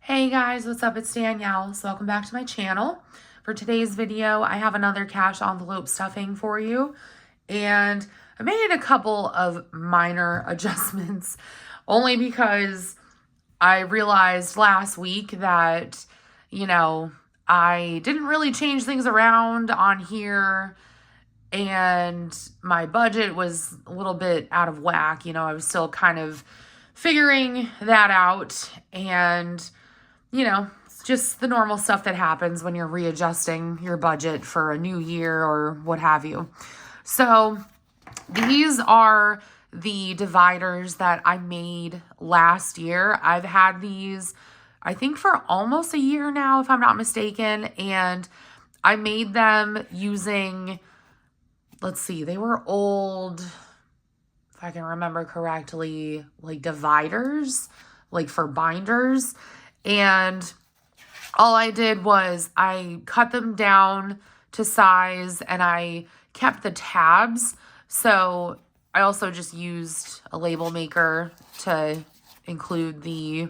Hey guys, what's up? It's Danielle. So welcome back to my channel. For today's video, I have another cash envelope stuffing for you. And I made a couple of minor adjustments only because I realized last week that, I didn't really change things around on here and my budget was a little bit out of whack. I was still kind of figuring that out and it's just the normal stuff that happens when you're readjusting your budget for a new year or what have you. So these are the dividers that I made last year. I've had these, I think, for almost a year now, if I'm not mistaken. And I made them using, let's see, they were old, if I can remember correctly, like dividers, like for binders. And all I did was I cut them down to size and I kept the tabs. So I also just used a label maker to include the,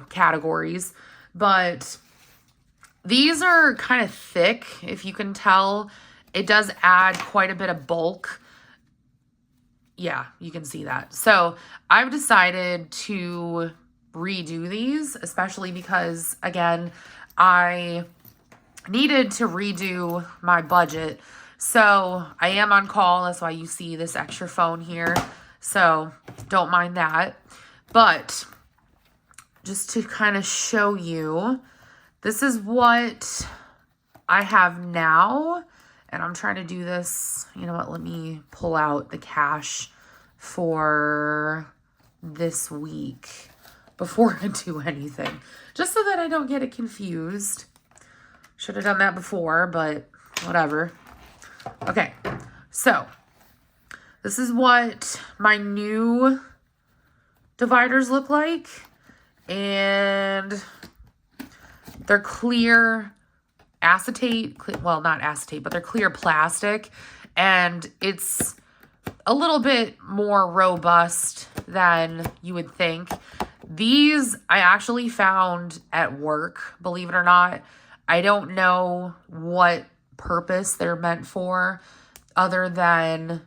categories. But these are kind of thick, if you can tell. It does add quite a bit of bulk. Yeah, you can see that. So I've decided to redo these, especially because, again, I needed to redo my budget. So I am on call. That's why you see this extra phone here. So don't mind that. But just to kind of show you, this is what I have now. And I'm trying to do this. You know what? Let me pull out the cash for this week before I do anything, just so that I don't get it confused. Should have done that before, but whatever. Okay, so this is what my new dividers look like, and they're clear acetate, well, not acetate, but they're clear plastic, and it's a little bit more robust than you would think. These I actually found at work, believe it or not. I don't know what purpose they're meant for other than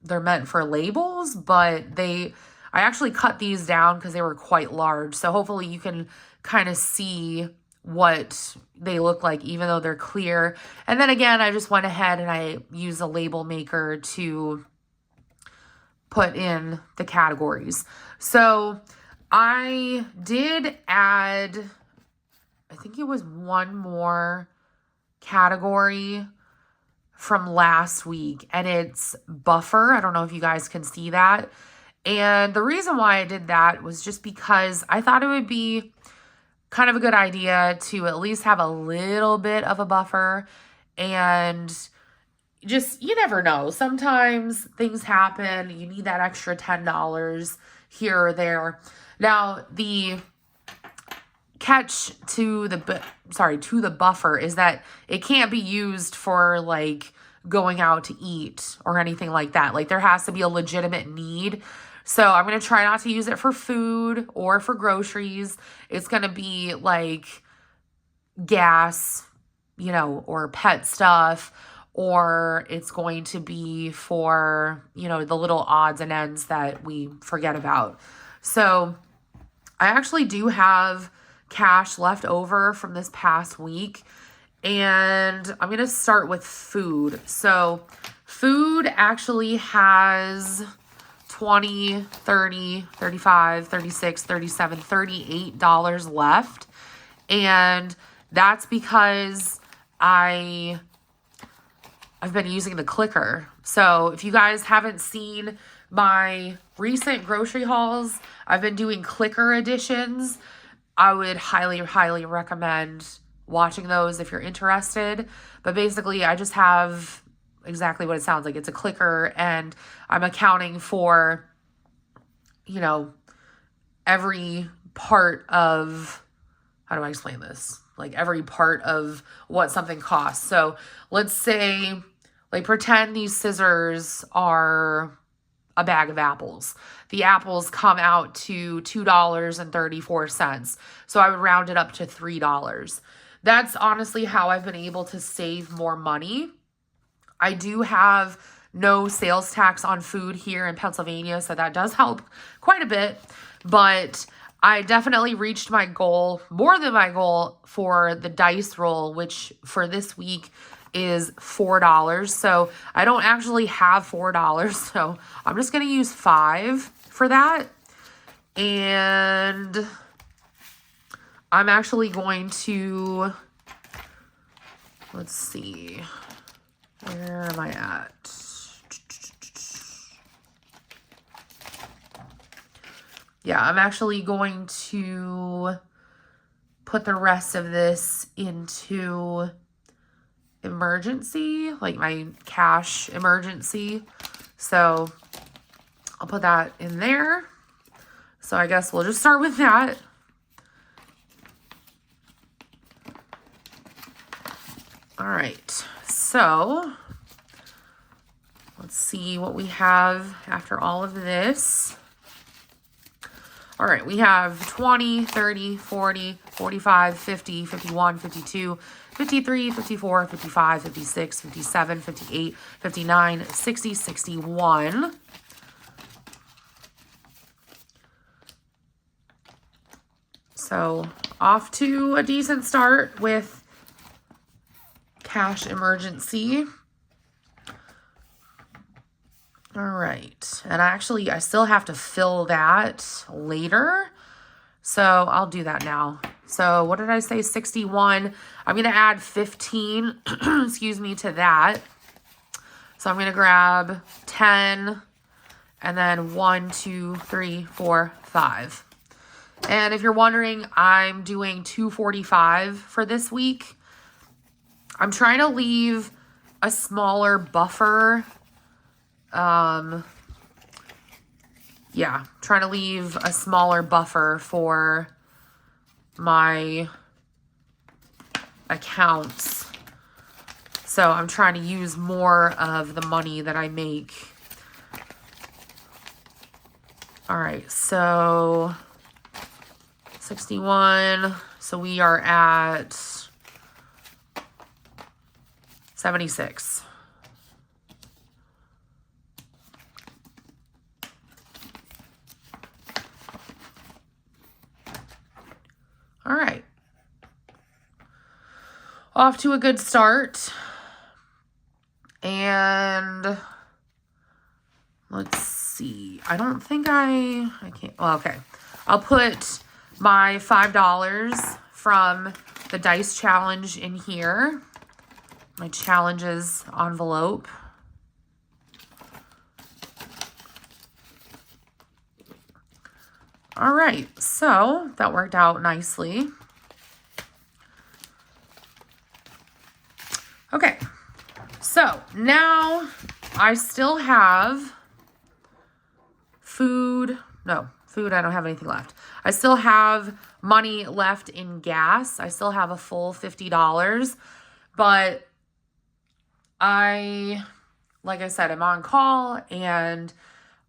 they're meant for labels, but I actually cut these down because they were quite large. So hopefully you can kind of see what they look like, even though they're clear. And then again, I just went ahead and I used a label maker to put in the categories. So I did add, I think it was one more category from last week, and it's buffer. I don't know if you guys can see that. And the reason why I did that was just because I thought it would be kind of a good idea to at least have a little bit of a buffer. And just, you never know. Sometimes things happen. You need that extra $10 here or there. Now, the catch to the buffer is that it can't be used for like going out to eat or anything like that. Like there has to be a legitimate need. So I'm going to try not to use it for food or for groceries. It's going to be like gas, or pet stuff, or it's going to be for, the little odds and ends that we forget about. So I actually do have cash left over from this past week, and I'm going to start with food. So food actually has $20, $30, $35, $36, $37, $38 left. And that's because I've been using the clicker. So if you guys haven't seen my recent grocery hauls, I've been doing clicker editions. I would highly, highly recommend watching those if you're interested. But basically, I just have exactly what it sounds like. It's a clicker, and I'm accounting for, every part of, how do I explain this? Like every part of what something costs. So let's say, like, pretend these scissors are a bag of apples. The apples come out to $2.34. So I would round it up to $3. That's honestly how I've been able to save more money. I do have no sales tax on food here in Pennsylvania, so that does help quite a bit. But I definitely reached my goal, more than my goal, for the dice roll, which for this week is $4. So I don't actually have $4, so I'm just going to use 5 for that. And I'm actually going to, let's see, where am I at? Yeah, I'm actually going to put the rest of this into emergency, like my cash emergency. So I'll put that in there. So I guess we'll just start with that. All right, so let's see what we have after all of this. All right, we have 20, 30, 40, 45, 50, 51, 52, 53, 54, 55, 56, 57, 58, 59, 60, 61. So off to a decent start with cash emergency. All right, and I still have to fill that later, so I'll do that now. So what did I say, 61? I'm going to add 15, excuse me, to that. So I'm going to grab 10, and then 1, 2, 3, 4, 5. And if you're wondering, I'm doing 245 for this week. I'm trying to leave a smaller buffer. Yeah, trying to leave a smaller buffer for my accounts. So I'm trying to use more of the money that I make. All right, so 61. So we are at 76. All right. Off to a good start. And let's see. I don't think I can't. Well, okay. I'll put my $5 from the dice challenge in here. My challenges envelope. All right, so that worked out nicely. Okay, so now I still have food. No, food, I don't have anything left. I still have money left in gas. I still have a full $50, but like I said, I'm on call and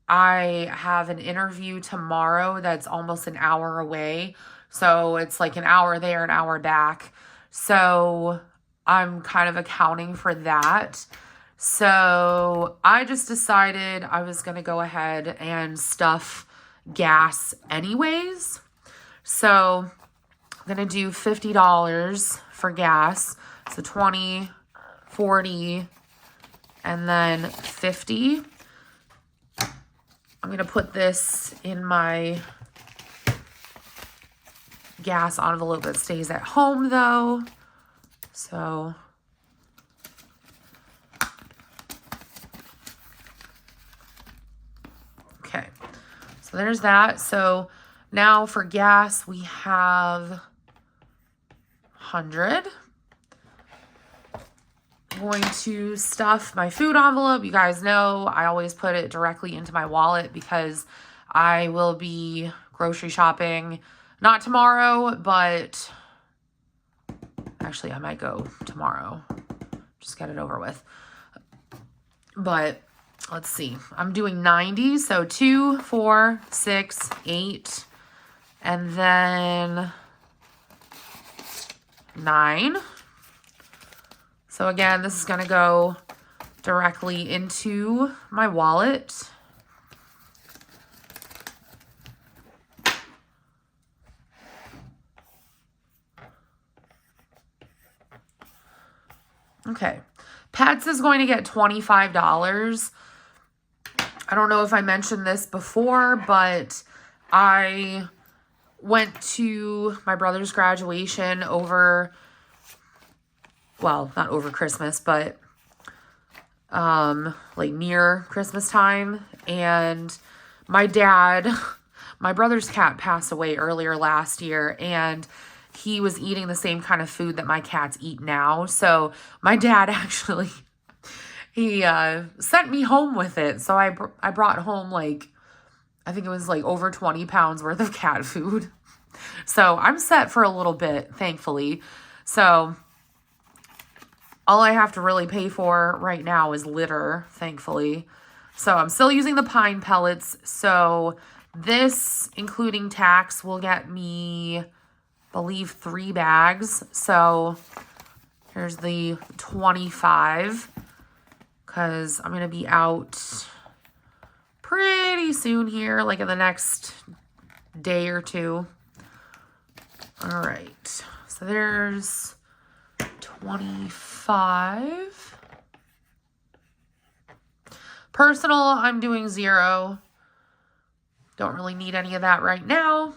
I have an interview tomorrow that's almost an hour away. So it's like an hour there, an hour back. So I'm kind of accounting for that. So I just decided I was going to go ahead and stuff gas anyways. So I'm going to do $50 for gas. So 20, 40, and then 50. I'm going to put this in my gas envelope that stays at home, though. So, okay. So there's that. So now for gas, we have 100. Going to stuff my food envelope. You guys know I always put it directly into my wallet because I will be grocery shopping, not tomorrow, but actually I might go tomorrow. Just get it over with. But let's see. I'm doing 90. So 2, 4, 6, 8, and then 9. So again, this is going to go directly into my wallet. Okay. Pets is going to get $25. I don't know if I mentioned this before, but I went to my brother's graduation over, well, not over Christmas, but like near Christmas time. And my dad, my brother's cat passed away earlier last year, and he was eating the same kind of food that my cats eat now. So my dad actually, he sent me home with it. So I brought home like, I think it was like over 20 pounds worth of cat food. So I'm set for a little bit, thankfully. So all I have to really pay for right now is litter, thankfully. So I'm still using the pine pellets. So this, including tax, will get me, I believe, 3 bags. So here's the 25, because I'm going to be out pretty soon here, like in the next day or two. All right, so there's 25. Personal, I'm doing 0. Don't really need any of that right now.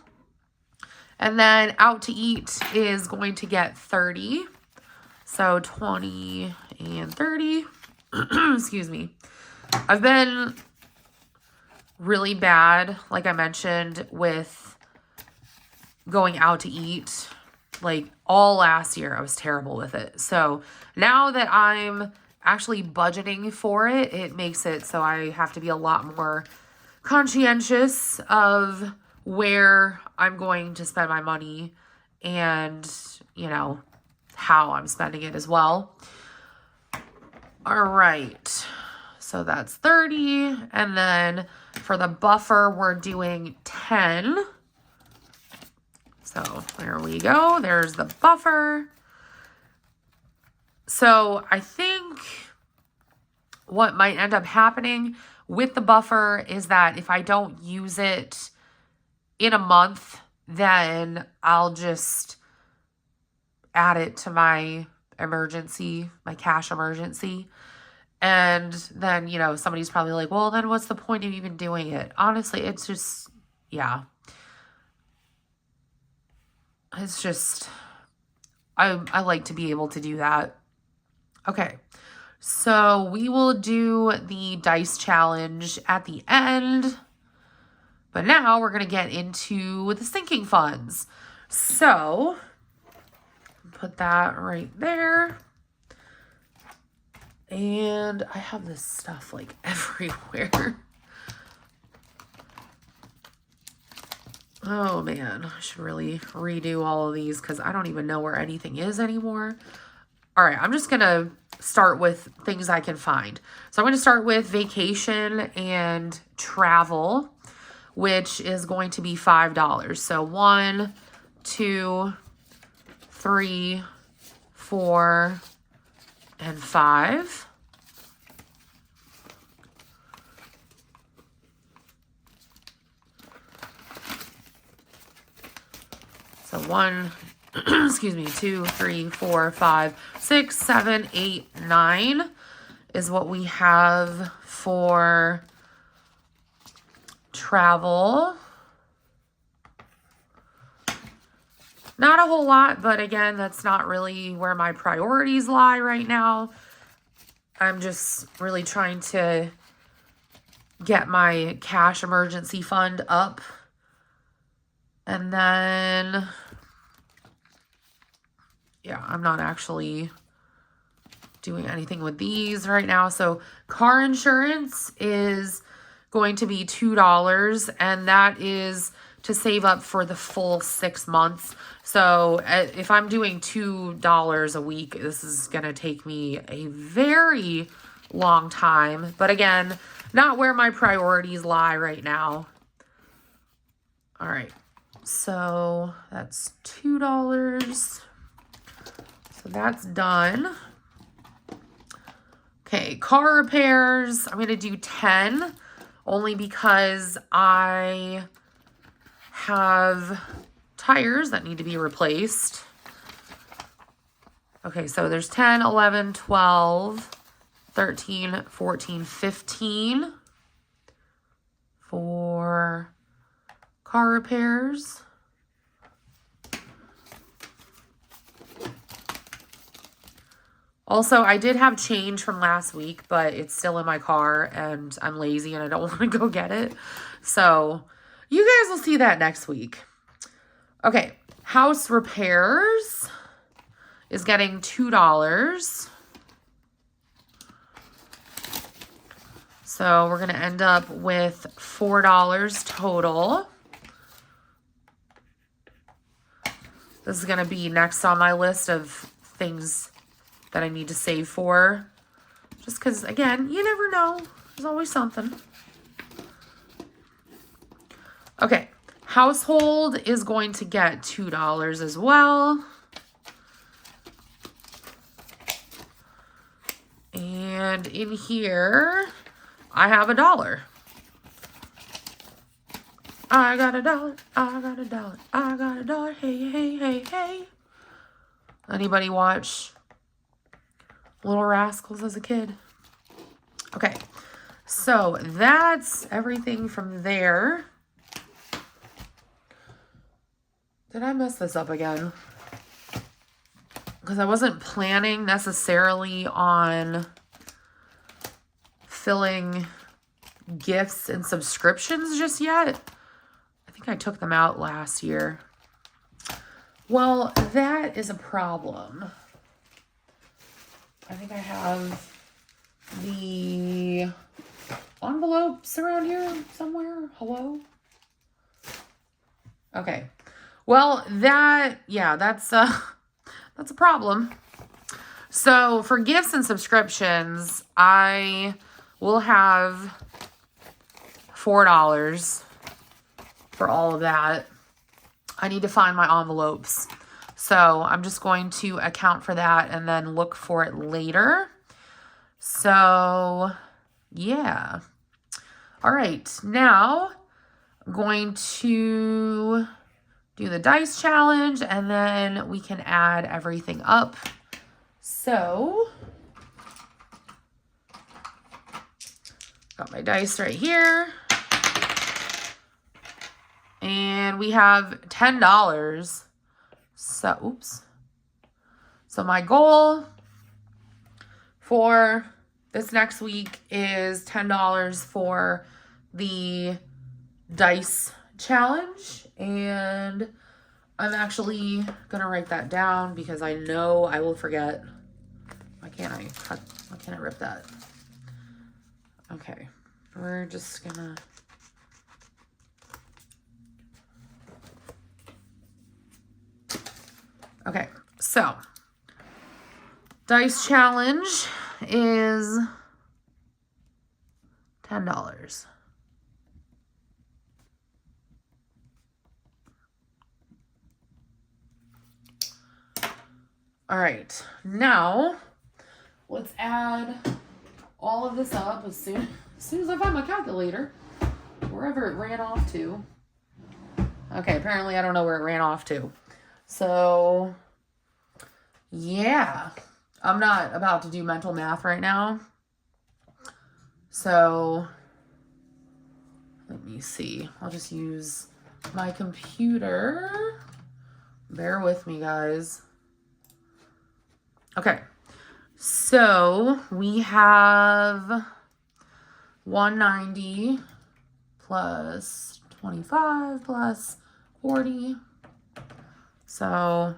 And then out to eat is going to get 30. So 20 and 30. Excuse me. I've been really bad, like I mentioned, with going out to eat. Like all last year, I was terrible with it. So now that I'm actually budgeting for it, it makes it so I have to be a lot more conscientious of where I'm going to spend my money and, you know, how I'm spending it as well. All right. So that's 30. And then for the buffer, we're doing 10. So there we go. There's the buffer. So I think what might end up happening with the buffer is that if I don't use it in a month, then I'll just add it to my emergency, my cash emergency. And then, you know, somebody's probably like, well, then what's the point of even doing it? Honestly, it's just, yeah. It's just, I like to be able to do that. Okay, so we will do the dice challenge at the end. But now we're going to get into the sinking funds. So, put that right there. And I have this stuff like everywhere. Oh man, I should really redo all of these because I don't even know where anything is anymore. All right, I'm just going to start with things I can find. So I'm going to start with vacation and travel, which is going to be $5. So 1, 2, 3, 4, and 5. So 1, excuse me, 2, 3, 4, 5, 6, 7, 8, 9 is what we have for travel. Not a whole lot, but again, that's not really where my priorities lie right now. I'm just really trying to get my cash emergency fund up. And then, yeah, I'm not actually doing anything with these right now. So car insurance is going to be $2, and that is to save up for the full 6 months. So if I'm doing $2 a week, this is going to take me a very long time. But again, not where my priorities lie right now. All right. So that's $2. So that's done. Okay, car repairs. I'm going to do 10 only because I have tires that need to be replaced. Okay, so there's 10, 11, 12, 13, 14, 15 for car repairs. Also, I did have change from last week, but it's still in my car and I'm lazy and I don't want to go get it. So you guys will see that next week. Okay, house repairs is getting $2. So we're going to end up with $4 total. This is going to be next on my list of things that I need to save for. Just because, again, you never know. There's always something. Okay. Household is going to get $2 as well. And in here, I have $1. I got $1. I got $1. I got $1. Hey, hey, hey, hey. Anybody watch Little Rascals as a kid? Okay, so that's everything from there. Did I mess this up again? Because I wasn't planning necessarily on filling gifts and subscriptions just yet. I think I took them out last year. Well, that is a problem. I think I have the envelopes around here somewhere. Hello? Okay. Well, that's a problem. So for gifts and subscriptions, I will have $4 for all of that. I need to find my envelopes. So I'm just going to account for that and then look for it later. So yeah. All right. Now I'm going to do the dice challenge and then we can add everything up. So got my dice right here. And we have $10. So, oops. So my goal for this next week is $10 for the dice challenge. And I'm actually going to write that down because I know I will forget. Why can't I rip that? Okay. We're just going to... Okay, so dice challenge is $10. All right, now let's add all of this up as soon as I find my calculator, wherever it ran off to. Okay, apparently I don't know where it ran off to. So, yeah, I'm not about to do mental math right now. So, let me see. I'll just use my computer. Bear with me, guys. Okay, so we have 190 plus 25 plus 40. So,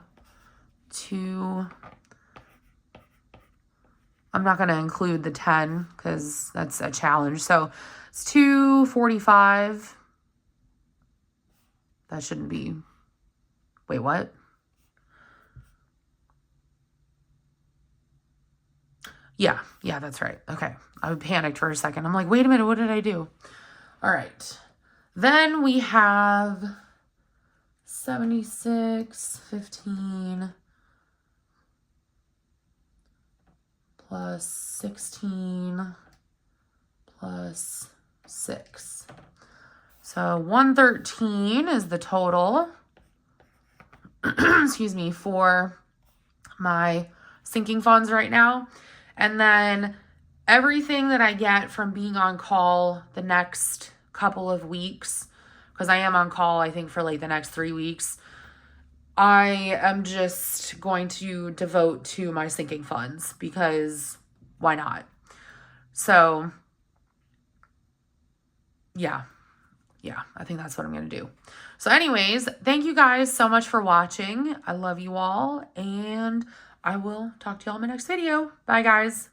I'm not going to include the 10 because that's a challenge. So, it's 245. That shouldn't be, wait, what? Yeah, that's right. Okay. I panicked for a second. I'm like, wait a minute, what did I do? All right. Then we have 76, 15 plus 16 plus 6. So 113 is the total, excuse me, for my sinking funds right now. And then everything that I get from being on call the next couple of weeks, because I am on call, I think, for like the next 3 weeks, I am just going to devote to my sinking funds because why not? So, yeah, I think that's what I'm going to do. So anyways, thank you guys so much for watching. I love you all, and I will talk to y'all in my next video. Bye, guys.